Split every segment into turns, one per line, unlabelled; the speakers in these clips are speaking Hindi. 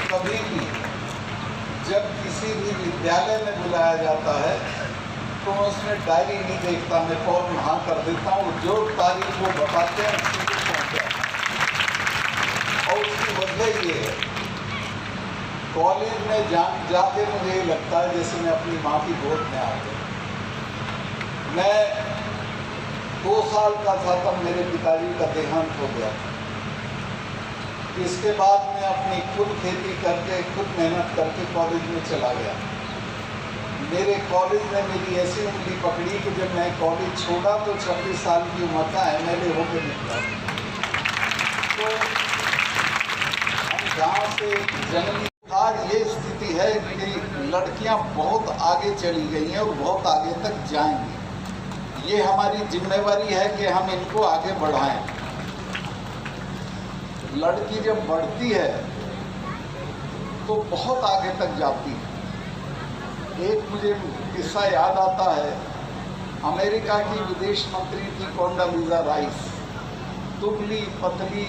कभी भी जब किसी भी विद्यालय में बुलाया जाता है तो मैं उसमें डायरी नहीं देखता, मैं फौरन हाँ कर देता हूँ। जो तारीख वो बताते हैं उसी को पहुँचा। और उसकी वजह ये है, कॉलेज में जाके मुझे ये लगता है जैसे मैं अपनी माँ की गोद में आ गया। मैं 2 साल का था तब मेरे पिताजी का देहांत हो गया। इसके बाद मैं अपनी खुद खेती करके, खुद मेहनत करके कॉलेज में चला गया। मेरे कॉलेज ने मेरी ऐसी उंगली पकड़ी कि जब मैं कॉलेज छोड़ा तो 26 साल की उम्र का MLA होकर निकला। तो हम गाँव से जंगली, आज ये स्थिति है कि लड़कियां बहुत आगे चली गई हैं और बहुत आगे तक जाएंगी। ये हमारी जिम्मेवारी है कि हम इनको आगे बढ़ाएं। लड़की जब बढ़ती है तो बहुत आगे तक जाती है। एक मुझे किस्सा याद आता है, अमेरिका की विदेश मंत्री थी कोंडालीजा राइस। दुबली पतली,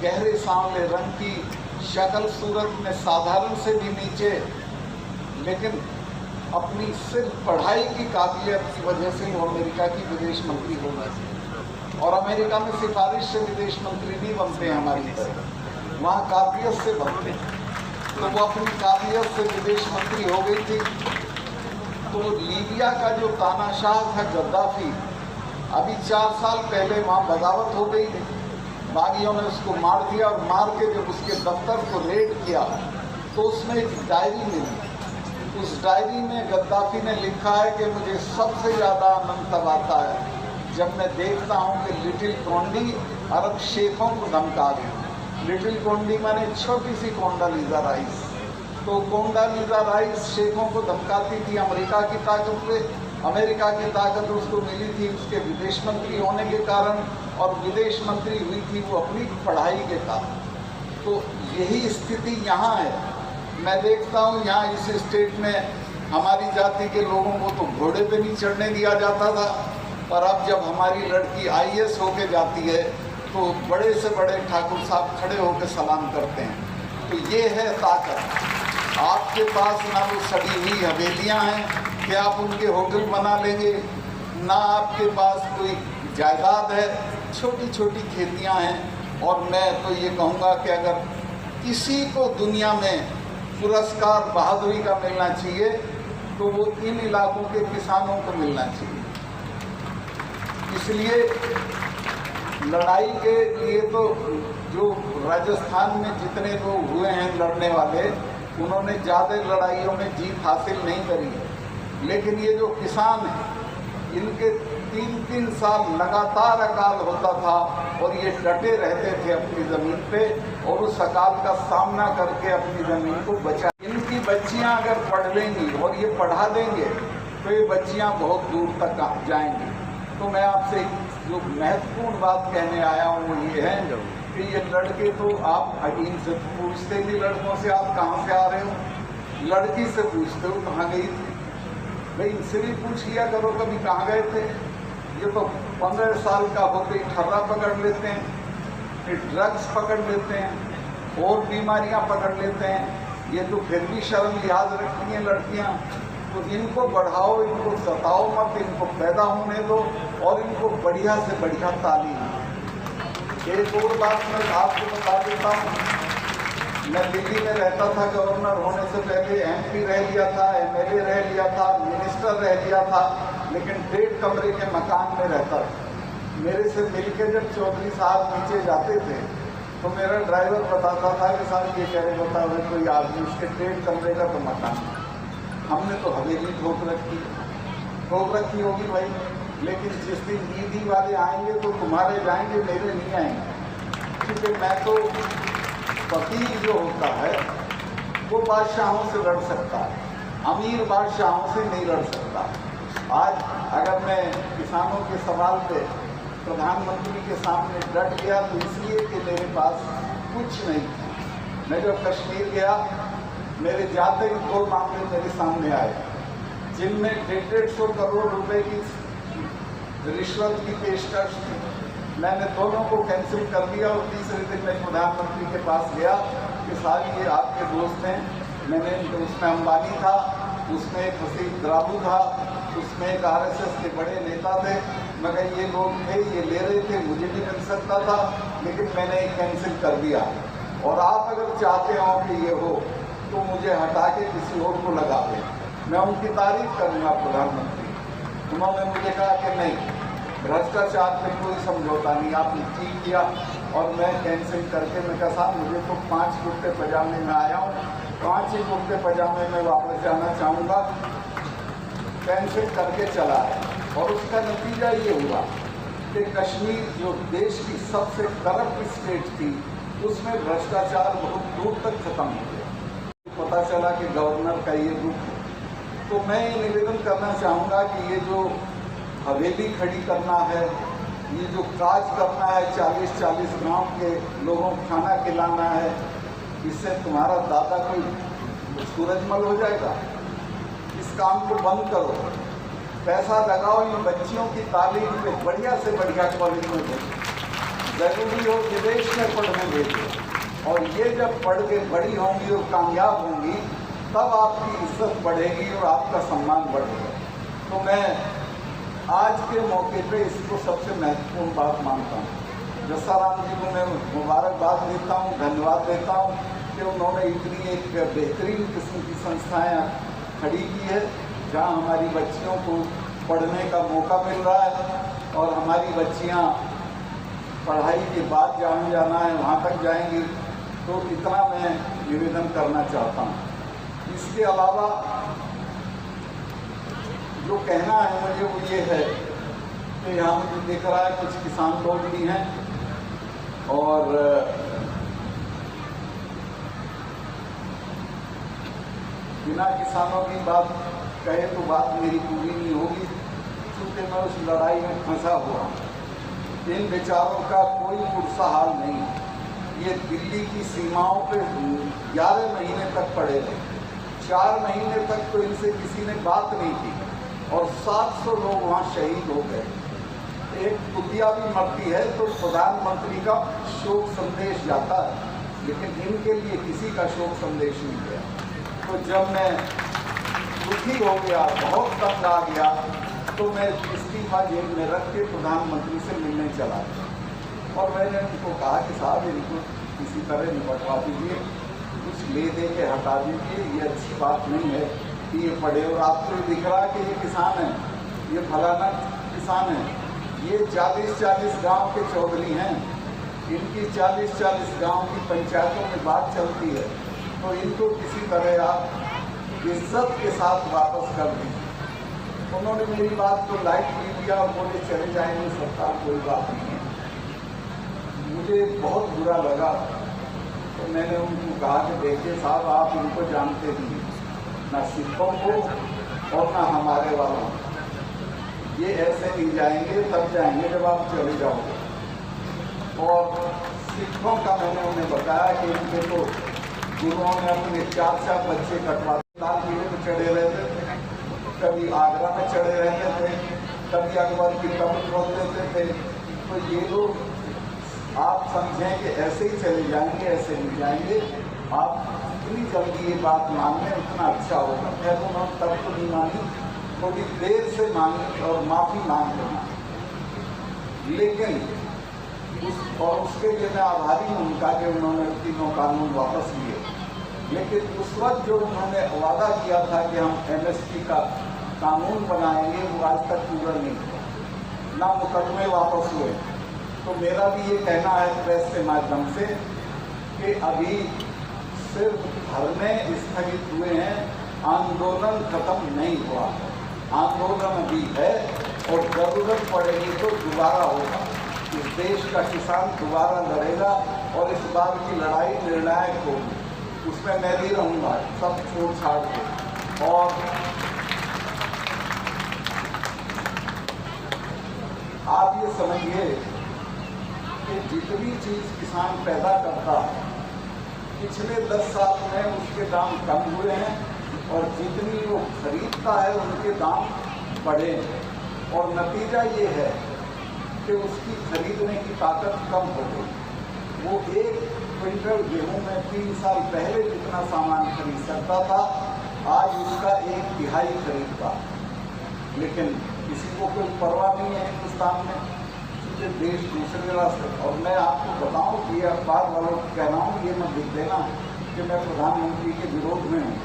गहरे सांवले रंग की, शक्ल सूरत में साधारण से भी नीचे, लेकिन अपनी सिर्फ पढ़ाई की काबिलियत की वजह से वो अमेरिका की विदेश मंत्री हो गई। और अमेरिका में सिफारिश से विदेश मंत्री नहीं बनते हैं हमारी तरह, वहाँ काबिलियत से बनते हैं। तो वो अपनी काबिलियत से विदेश मंत्री हो गई थी। तो लीबिया का जो तानाशाह था गद्दाफी, अभी 4 साल पहले वहाँ बगावत हो गई थी। बागियों ने उसको मार दिया और मार के जब उसके दफ्तर को रेड किया तो उसमें एक डायरी मिली। उस डायरी में गद्दाफी ने लिखा है कि मुझे सबसे ज़्यादा आनंद तब आता है जब मैं देखता हूँ कि लिटिल कोंडी अरब शेखों को धमका रही। लिटिल कोंडी माने छोटी सी कोंडालीजा राइस। तो कोंडालीजा राइस शेखों को धमकाती थी अमेरिका की ताकत से। अमेरिका की ताकत उसको मिली थी उसके विदेश मंत्री होने के कारण, और विदेश मंत्री हुई थी वो अपनी पढ़ाई के कारण। तो यही स्थिति यहाँ है। मैं देखता हूँ यहाँ इस स्टेट में हमारी जाति के लोगों को तो घोड़े पे नहीं चढ़ने दिया जाता था, और अब जब हमारी लड़की IAS होके जाती है तो बड़े से बड़े ठाकुर साहब खड़े होकर सलाम करते हैं। तो ये है ताकत। आपके पास ना वो सड़ी हुई हवेलियाँ हैं कि आप उनके होटल बना लेंगे, ना आपके पास कोई जायदाद है, छोटी छोटी खेतियाँ हैं। और मैं तो ये कहूँगा कि अगर किसी को दुनिया में पुरस्कार बहादुरी का मिलना चाहिए तो वो इन इलाकों के किसानों को मिलना चाहिए। इसलिए लड़ाई के लिए तो जो राजस्थान में जितने लोग हुए हैं लड़ने वाले, उन्होंने ज़्यादा लड़ाइयों में जीत हासिल नहीं करी है। लेकिन ये जो किसान हैं, इनके 3-3 साल लगातार अकाल होता था और ये डटे रहते थे अपनी ज़मीन पे, और उस अकाल का सामना करके अपनी ज़मीन को बचा। इनकी बच्चियां अगर पढ़ लेंगी और ये पढ़ा देंगे तो ये बच्चियां बहुत दूर तक जाएंगी। तो मैं आपसे जो महत्वपूर्ण बात कहने आया हूँ वो ये है कि ये लड़के तो आप इनसे पूछते भी लड़कों से आप कहाँ से आ रहे हो, लड़की से पूछते हो कहाँ गई थी। भाई इनसे भी पूछ लिया करो कभी कहाँ गए थे। ये तो 15 साल का होते ही ठर्रा पकड़ लेते हैं, फिर ड्रग्स पकड़ लेते हैं, और बीमारियाँ पकड़ लेते हैं। ये तो फिर भी शर्म लिहाज रखती हैं लड़कियाँ। तो इनको बढ़ाओ, इनको सताओ मत, इनको पैदा होने दो और इनको बढ़िया से बढ़िया तालीम। एक और बात मैं आपको बता देता हूँ, मैं दिल्ली में रहता था, गवर्नर होने से पहले MP रह लिया था, MLA रह लिया था, मिनिस्टर रह लिया था, लेकिन 1.5 कमरे के मकान में रहता था। मेरे से मिलकर जब चौधरी साहब नीचे जाते थे तो मेरा ड्राइवर बताता था कि साहब ये कह रहे बता हुए कोई आदमी, उसके 1.5 कमरे का तो मकान। हमने तो हवेली ठोक रखी होगी भाई, लेकिन जिस दिन ईदी वाले आएंगे तो तुम्हारे जाएंगे, मेरे नहीं आएंगे। क्योंकि मैं तो फकीर जो होता है वो बादशाहों से लड़ सकता है, अमीर बादशाहों से नहीं लड़ सकता। आज अगर मैं किसानों के सवाल पे प्रधानमंत्री के सामने डट गया तो इसलिए कि मेरे पास कुछ नहीं था। मैं जब कश्मीर गया, मेरे जाते ही 2 मामले मेरे सामने आए, जिनमें 150 करोड़ रुपए की रिश्वत की पेशकश थी। मैंने दोनों को कैंसिल कर दिया और तीसरे दिन मैं प्रधानमंत्री के पास गया के साथ ये आपके दोस्त हैं, मैंने उसमें अंबानी था, उसमें एक हसीब द्राबू था, उसमें एक RSS के बड़े नेता थे, मगर ये लोग थे, ये ले रहे थे, मुझे भी मिल सकता था, लेकिन मैंने एक कैंसिल कर दिया। और आप अगर चाहते हो कि ये हो तो मुझे हटा के किसी और को लगा दें, मैं उनकी तारीफ करूँगा प्रधानमंत्री। उन्होंने मुझे कहा कि नहीं, भ्रष्टाचार पे कोई समझौता नहीं, आपने ठीक किया। और मैं कैंसिल करके मैं कहा साहब मुझे तो 5 कुर्ते पजामे में आया हूँ, 5 ही कुर्ते पजामे में वापस जाना चाहूँगा, कैंसिल करके चला है। और उसका नतीजा ये हुआ कि कश्मीर जो देश की सबसे करप्ट स्टेट थी, उसमें भ्रष्टाचार बहुत दूर तक खत्म हो गया। पता चला कि गवर्नर का ये रूप है। तो मैं ये निवेदन करना चाहूँगा कि ये जो हवेली खड़ी करना है, ये जो काज करना है, 40-40 गांव के लोगों को खाना खिलाना है, इससे तुम्हारा दादा कोई सूरजमल हो जाएगा। इस काम को बंद करो, पैसा लगाओ इन बच्चियों की तालीम पे, बढ़िया से बढ़िया कॉलेज में भेजो, जरूरी हो विदेश में पढ़ने भेजो। और ये जब पढ़ के बड़ी होंगी और कामयाब होंगी, तब आपकी इज्जत बढ़ेगी और आपका सम्मान बढ़ेगा। तो मैं आज के मौके पे इसको सबसे महत्वपूर्ण बात मानता हूँ। जसाराम जी को मैं मुबारकबाद देता हूँ, धन्यवाद देता हूँ कि उन्होंने इतनी एक बेहतरीन किस्म की संस्थाएं खड़ी की है, जहाँ हमारी बच्चियों को पढ़ने का मौका मिल रहा है और हमारी बच्चियाँ पढ़ाई के बाद जहाँ जाना है वहाँ तक जाएंगी। तो इतना मैं निवेदन करना चाहता हूँ। इसके अलावा जो कहना है मुझे वो ये है कि यहाँ मुझे दिख रहा है कुछ किसान लोग भी हैं और बिना किसानों की बात कहे तो बात मेरी पूरी नहीं होगी, क्योंकि मैं उस लड़ाई में फंसा हुआ हूँ। इन बेचारों का कोई पुरसा हाल नहीं। ये दिल्ली की सीमाओं पे 11 महीने तक पड़े रहे, 4 महीने तक तो इनसे किसी ने बात नहीं की और 700 लोग वहाँ शहीद हो गए। एक कुतिया भी मरती है तो प्रधानमंत्री का शोक संदेश जाता है, लेकिन इनके लिए किसी का शोक संदेश नहीं गया। तो जब मैं दुखी हो गया, बहुत तंग आ गया, तो मैं इस्तीफा जेब में रख के प्रधानमंत्री से मिलने चला गया। और मैंने उनको कहा कि साहब इनको किसी तरह निपटवा दीजिए, कुछ ले दे के हटा दीजिए, ये अच्छी बात नहीं है कि ये पढ़े। और आपको दिख रहा है कि ये किसान है, ये फलाना किसान है, ये 40-40 गांव के चौधरी हैं, इनकी 40-40 गांव की पंचायतों में बात चलती है। तो इनको किसी तरह आप इज्जत के साथ वापस कर दीजिए। उन्होंने मेरी बात को लाइट ले लिया और बोले चले जाएंगे सरकार, कोई बात नहीं है। मुझे बहुत बुरा लगा, तो मैंने उनको कहा कि देखिए साहब, आप इनको जानते नहीं, ना सिखों को और ना हमारे वालों को। ये ऐसे नहीं जाएंगे, तब जाएंगे जब आप चले जाओगे। और सिखों का मैंने उन्हें बताया कि इनके तो गुरुओं ने अपने 4 बच्चे कटवा लाल किले में चढ़े रहते थे, कभी आगरा में चढ़े रहते थे, कभी अकबर की कब्र खोल देते थे। तो ये लोग आप समझें कि ऐसे ही चले जाएंगे, ऐसे नहीं जाएंगे। आप जितनी जल्दी ये बात मान लें उतना अच्छा होगा। खैर उन्होंने तब तो नहीं मानी, थोड़ी देर से मांगी और माफ़ी मांग लेना, लेकिन उसके लिए मैं आभारी हूँ उनका कि उन्होंने तीनों कानून वापस लिए। लेकिन उस वक्त जो उन्होंने वादा किया था कि हम MSP का कानून बनाएंगे, वो आज तक पूरा नहीं हुआ, ना मुकदमे वापस हुए। तो मेरा भी ये कहना है प्रेस के माध्यम से कि अभी सिर्फ धरने स्थगित हुए हैं, आंदोलन खत्म नहीं हुआ। आंदोलन अभी है और जरूरत पड़ेगी तो दोबारा होगा। इस देश का किसान दोबारा लड़ेगा और इस बार की लड़ाई निर्णायक होगी। उसमें मैं भी रहूँगा, सब छोड़ छाड़ के। और आप ये समझिए कि जितनी चीज़ किसान पैदा करता है, पिछले 10 साल में उसके दाम कम हुए हैं और जितनी वो खरीदता है उनके दाम बढ़े हैं। और नतीजा ये है कि उसकी खरीदने की ताकत कम हो गई। वो एक क्विंटल गेहूं में 3 साल पहले जितना सामान खरीद सकता था, आज उसका 1/3 खरीदता। लेकिन किसी को कोई परवाह नहीं है हिंदुस्तान में, क्योंकि देश दूसरे रास्ते। और मैं आपको बताऊं कि अखबार वालों को कह रहा हूँ, ये मत लिख देना कि मैं प्रधानमंत्री के विरोध में हूँ।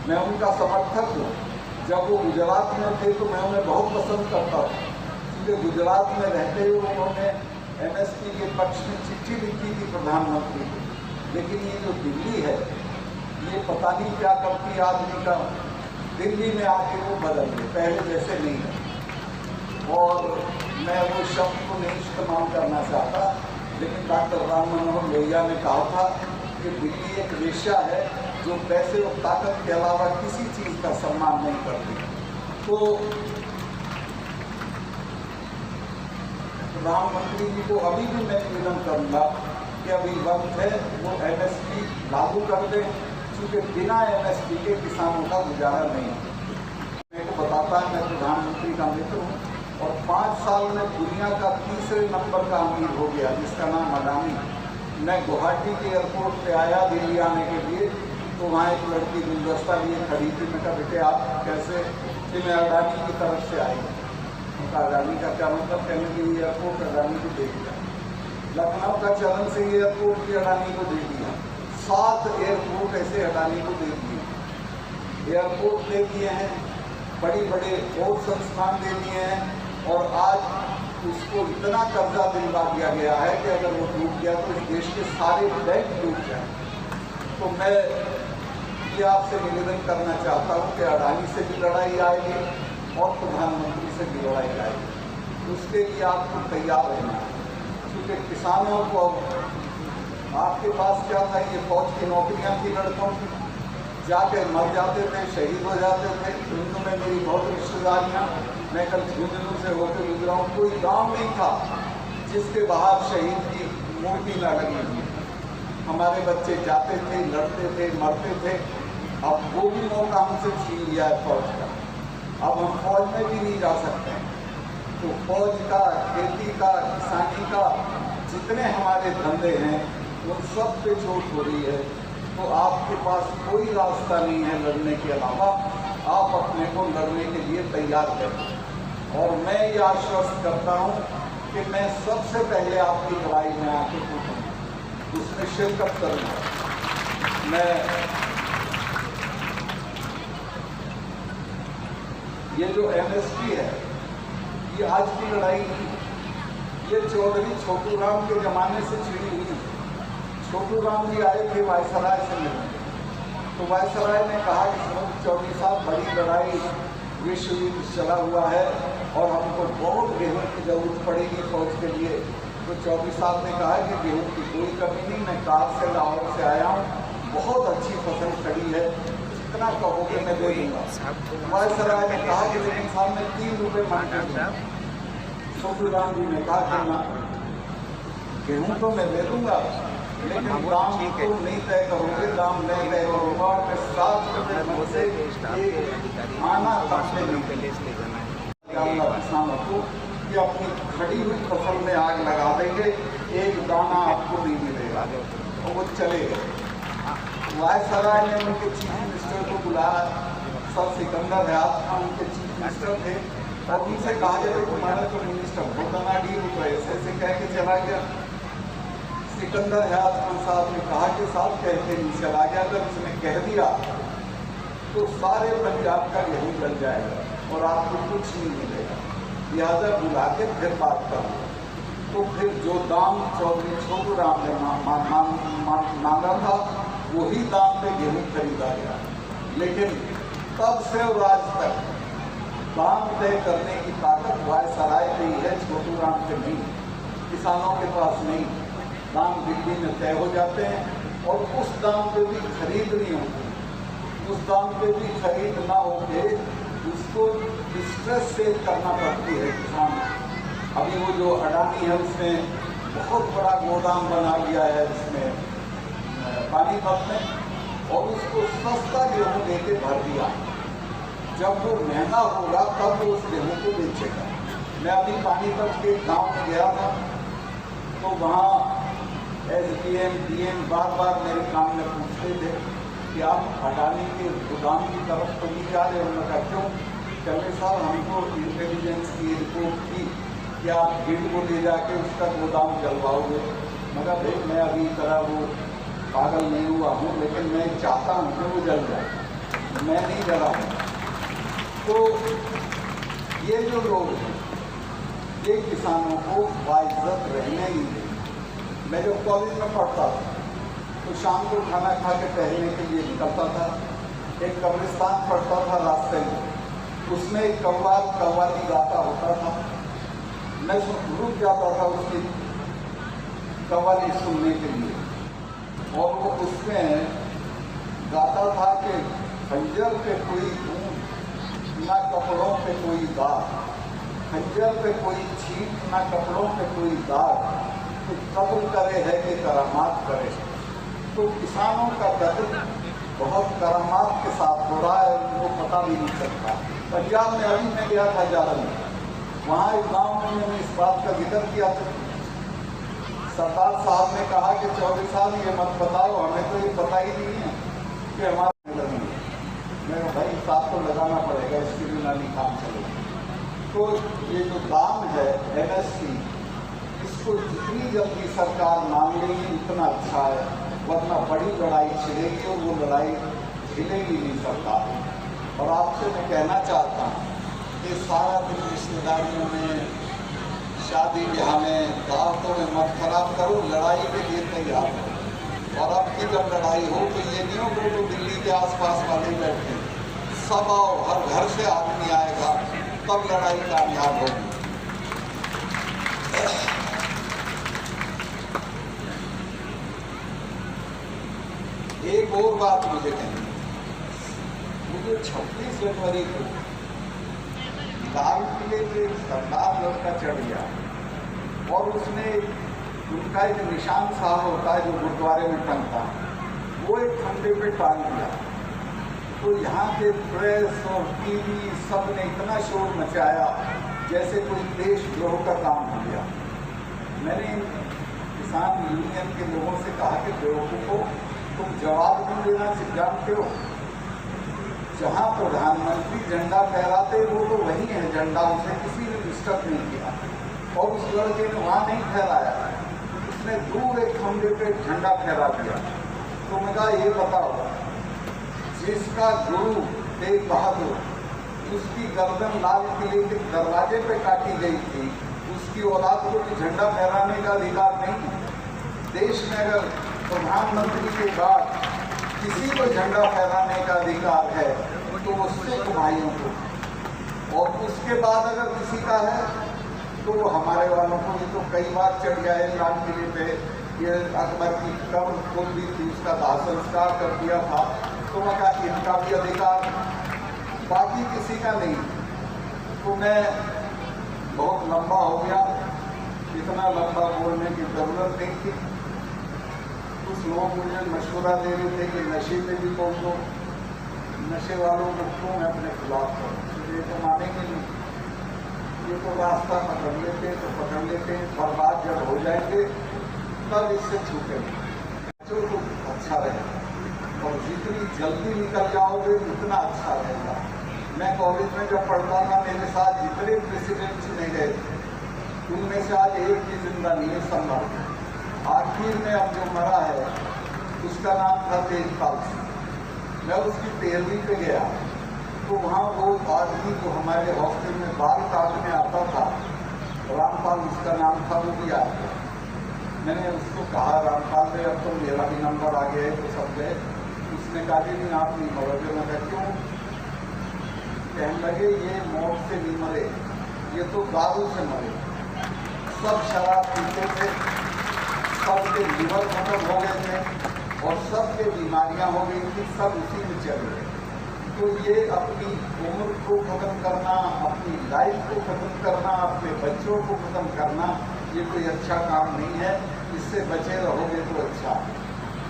मैं उनका समर्थक हूँ। जब वो गुजरात में थे तो मैं उन्हें बहुत पसंद करता था, क्योंकि गुजरात में रहते हुए उन्होंने MSP के पक्ष में चिट्ठी लिखी थी प्रधानमंत्री को। लेकिन ये जो दिल्ली है, ये पता नहीं क्या करती है आदमी का। दिल्ली में आके वो बदल गए, पहले जैसे नहीं है। और मैं वो शब्द को नहीं इस्तेमाल करना चाहता, लेकिन डॉक्टर राम मनोहर लोहिया ने कहा था कि दिल्ली एक वेश्या है जो पैसे और ताकत के अलावा किसी चीज़ का सम्मान नहीं करती। तो प्रधानमंत्री जी को अभी भी मैं निवेदन करूंगा कि अभी वक्त है वो MSP लागू कर दें, क्योंकि बिना MSP के किसानों का गुजारा नहीं है। मेरे को बताता है, मैं प्रधानमंत्री का मित्र हूँ और 5 साल में दुनिया का 3रे नंबर का अमीर हो गया, जिसका नाम अडानी। मैं गुवाहाटी के एयरपोर्ट पे आया दिल्ली आने के लिए, तो वहाँ एक लड़की गुलदस्ता लिए खड़ी थी। मैं कहा बेटे आप कैसे? कि मैं अडानी की तरफ से आई। उनका अडानी का क्या मतलब? कहने के लिए एयरपोर्ट अडानी को दे दिया। लखनऊ का चरण सिंह एयरपोर्ट भी अडानी को दे दिया। 7 एयरपोर्ट ऐसे अडानी को दे दिए। एयरपोर्ट दे दिए हैं, बड़ी बड़े और संस्थान दे दिए हैं, और आज उसको इतना कर्जा दिलवा दिया गया है कि अगर वो डूब गया तो इस देश के सारे बैंक डूब जाए। तो मैं ये आपसे निवेदन करना चाहता हूँ कि अडानी से भी लड़ाई आएगी और प्रधानमंत्री से भी लड़ाई आएगी। उसके लिए आपको तैयार रहना है, क्योंकि किसानों को आपके पास क्या था, ये फौज की नौकरियां थी लड़कों की, जाके मर जाते थे, शहीद हो जाते थे। झुंझुनू में मेरी बहुत रिश्तेदारियाँ, मैं कल झुंझुनू से होकर गुजरा हूँ, कोई गाँव नहीं था जिसके बाहर शहीद की मूर्ति न लगी हुई। हमारे बच्चे जाते थे, लड़ते थे, मरते थे। अब वो भी मौका हमसे छीन लिया है फौज का। अब हम फौज में भी नहीं जा सकते हैं। तो फौज का, खेती का, किसानी का, जितने हमारे धंधे हैं उन सब पे चोट हो रही है। तो आपके पास कोई रास्ता नहीं है लड़ने के अलावा, आप अपने को लड़ने के लिए तैयार करें। और मैं ये आश्वस्त करता हूँ कि मैं सबसे पहले आपकी लड़ाई में आके कूदूँगा, उसमें शिरकत करूँगा। मैं ये जो MSP है, ये आज की लड़ाई नहीं, ये चौधरी छोटू राम के ज़माने से छिड़ी हुई। छोटू राम जी आए थे वायसराय से मिलने, तो वायसराय ने कहा कि चौधरी साहब बड़ी लड़ाई, विश्व युद्ध चला हुआ है और हमको बहुत गेहूं की जरूरत पड़ेगी फौज के लिए। तो चौधरी साहब ने कहा कि गेहूं की कोई कमी नहीं, मैं कार से लाहौर से आया हूँ, बहुत अच्छी फसल खड़ी है, जितना कहोगे मैं दे दूँगा। वायसराय ने कहा कि लेकिन साहब मैं 3 रुपये मांगता हूँ। छोटू राम जी ने कहा कि ना, गेहूँ तो मैं दे दूँगा, लेकिन दाम तो नहीं तय करोगे, दाम नहीं तय करूँगा और मैं 7 रुपये मन से आना काटने नहीं किसानों को कि अपनी खड़ी हुई फसल में आग लगा देंगे, एक दाना आपको नहीं मिलेगा, और वो चले गए। वायसराय ने उनके चीफ मिनिस्टर को बुलाया, सर सिकंदर हयात खान उनके चीफ मिनिस्टर थे, और उनसे कहा जाए तुम्हारा तो मिनिस्टर होता ना डी तो ऐसे कह के चला गया। सिकंदर हयात खान साहब ने कहा कि साहब कह के नहीं चला गया, अगर उसने कह दिया तो सारे पंजाब का गेहूं जल जाएगा और आपको कुछ नहीं मिलेगा, लिहाजा बुला के फिर बात करो। तो फिर जो दाम चौधरी छोटू राम ने मांगा था वही दाम पे गेहूं खरीदा गया। लेकिन तब से और आज तक दाम तय करने की ताकत वायसराय पे ही है, छोटू राम पे नहीं, किसानों के पास नहीं। दाम दिल्ली में तय हो जाते हैं और उस दाम पे भी खरीद नहीं होती, उस दाम पे भी खरीद ना होके उसको डिस्ट्रेस सेल करना पड़ती है किसान। अभी वो जो अडानी है उसने बहुत बड़ा गोदाम बना लिया है इसमें पानीपत में, और उसको सस्ता गेहूँ देके भर दिया। जब वो महंगा होगा तब वो उस गेहूँ को बेचेगा। मैं अभी पानीपत के गांव में गया था, तो वहाँ SDM DM बार बार मेरे काम में पूछते थे कि आप अडानी के गोदाम की तरफ तो नहीं जा रहे। उन्होंने कहा क्यों? कल साहब हमको इंटेलिजेंस की रिपोर्ट की कि आप गिड को ले जाके उसका गोदाम जलवाओगे। मगर भाई मैं अभी तरह वो पागल नहीं हुआ हूँ, लेकिन मैं चाहता हूँ कि वो जल जाए, मैं नहीं जला हूँ। तो ये जो लोग हैं ये किसानों को बाइज्जत रहने ही नहीं। मैं जब कॉलेज में पढ़ता था तो शाम को खाना खा के टहलने के लिए निकलता था। एक कब्रिस्तान पड़ता था रास्ते में, उसमें एक कव्वाली गाता होता था। मैं रुक जाता था उसकी कव्वाली सुनने के लिए, और वो उसमें गाता था कि खंजर पे कोई ऊँट, ना कपड़ों पे कोई दाग, खंजर पे कोई छींट, ना कपड़ों पे कोई दाग, तो कत्ल करे है कि करामात करे। तो किसानों का कत्ल बहुत करामात के साथ हो रहा है, उनको पता भी नहीं चलता। पंजाब में अभी मैं गया था जालन में, वहाँ एक गाँव में मैंने इस बात का जिक्र किया था। सरदार साहब ने कहा कि चौधरी साहब ये मत बताओ, हमें तो ये पता ही नहीं है कि हमारे लगेंगे। मैं भाई साथ तो लगाना पड़ेगा, इसके बिना नहीं काम चलेगा। तो ये जो दाम है MSP, इसको जितनी जल्दी सरकार मान लेगी उतना अच्छा है, वरना बड़ी लड़ाई छिड़ेगी और वो लड़ाई छिड़ेगी नहीं सरकार। और आपसे मैं कहना चाहता हूँ कि सारा दिन रिश्तेदारियों में, शादी ब्याह में, दावतों में मत खराब करो, लड़ाई के लिए तैयार हो। और अब की जब लड़ाई हो तो ये नहीं हो तो दिल्ली के आसपास वाले बैठे, सब आओ, हर घर से आदमी आएगा, तब लड़ाई कामयाब होगी। एक और बात मुझे कहनी, मुझे 26 जनवरी को लाल किले पे सरदार लड़का चढ़ गया और उसने उनका एक निशान साहब होता है जो गुरुद्वारे में टंगता, वो एक खंभे पे टांग दिया। तो यहाँ के प्रेस और TV सब ने इतना शोर मचाया जैसे कोई देशद्रोह का काम हो गया। मैंने किसान यूनियन के लोगों से कहा कि बेवकूफ़ों, तुम जवाब नहीं देना जानते हो। जहाँ प्रधानमंत्री झंडा फहराते वो तो वही है झंडा, उसे किसी ने डिस्टर्ब नहीं किया। और उस लड़के ने वहाँ नहीं फहराया, उसने दूर एक खंभे पे झंडा फहरा दिया। तो मैं कहा ये बताओ, जिसका गुरु तेग बहादुर, उसकी गर्दन लाल किले के दरवाजे पे काटी गई थी, उसकी औलाद को भी झंडा फहराने का अधिकार नहीं। देश में अगर प्रधानमंत्री के बाद किसी को झंडा फहराने का अधिकार है तो वो सिख भाइयों को, और उसके बाद अगर किसी का है तो वो हमारे वालों को भी तो कई बार चढ़ गया है लाल किले पे। ये अकबर की कब्र खोल दी थी, उसका दाह संस्कार कर दिया था, तो मैं कहा इनका भी अधिकार, बाकी किसी का नहीं। तो मैं बहुत लंबा हो गया, इतना लंबा बोलने की जरूरत नहीं थी। कुछ लोग मुझे मशवरा दे रहे थे कि नशे पे भी बोल दो, नशे वालों को क्यों है अपने खिलाफ करो, ये तो मानेंगे नहीं, ये तो रास्ता पकड़ लेते तो पकड़ लेते, बर्बाद जब हो जाएंगे तब इससे छूटेंगे। जो तो अच्छा रहेगा और जितनी जल्दी निकल जाओगे उतना अच्छा रहेगा। मैं कॉलेज में जब पढ़ता था मेरे साथ जितने प्रेसिडेंट चुने गए उनमें से आज एक भी जिंदा नहीं है, संभव। आखिर में अब जो मरा है उसका नाम था तेजपाल सिंह। मैं उसकी 13वीं पे गया तो वहाँ वो आदमी जो हमारे हॉस्टल में बाल काटने आता था, रामपाल उसका नाम था, वो भी आया। मैंने उसको कहा रामपाल भाई अब तो मेरा भी नंबर आ गया है तो सब गए। उसने कहा कि नहीं आप नहीं मरोगे। मैं कहा क्यों? कहने लगे ये मौत से नहीं मरे, ये तो दारू से मरे। सब शराब पीते थे, सबके लीवर खत्म हो गए थे और सबके बीमारियां हो गई थी, सब उसी में चले गए। तो ये अपनी उम्र को खत्म करना, अपनी लाइफ को खत्म करना, अपने बच्चों को खत्म करना, ये कोई अच्छा काम नहीं है। इससे बचे रहोगे तो अच्छा।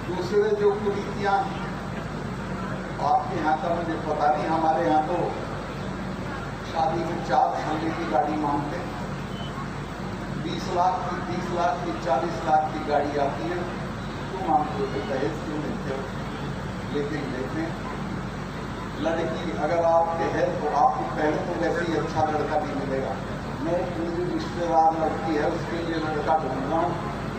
दूसरे जो कुरीतियाँ आपके यहाँ का मुझे पता नहीं, हमारे यहाँ तो शादी में 4 खंडे की गाड़ी मांगते, 20 लाख की, 30 लाख की, 40 लाख की गाड़ी आती है, तुम आपको दहेज क्यों लेते हो? लेकिन लेते हैं। लड़की अगर आपके है तो आपको पहले तो वैसे ही अच्छा लड़का नहीं मिलेगा। मैं मेरी रिश्तेदार लड़की है, उसके लिए लड़का ढूंढ रहा हूँ,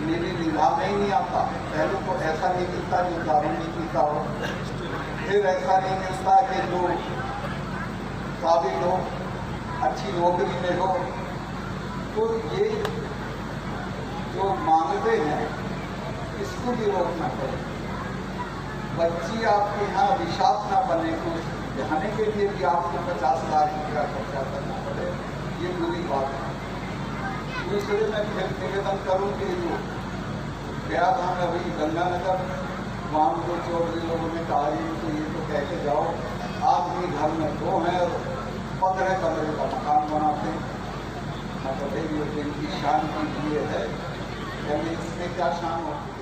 मेरी निगाह में ही नहीं आता। पहले तो ऐसा नहीं मिलता जो दारू नहीं पीता हो, फिर ऐसा नहीं मिलता कि जो काबिल हो, अच्छी नौकरी में हो। तो ये जो मांगते हैं इसको भी रोकना पड़ेगा। बच्ची आपके यहाँ अभिशाप ना बने, को दिखाने के लिए भी आपको 50 लाख रुपया खर्चा करना पड़े, ये बुरी बात है। दूसरे में फिर निवेदन करूँ कि जो गया था मैं वही गंगानगर, वहाँ को चौधरी लोगों ने कहा तो ये तो कह के जाओ, आदमी घर में 2 हैं और 15 कमरे का मकान बनाते हैं। मतलब ये इनकी शान के लिए है, यानी इसमें क्या शान होती है?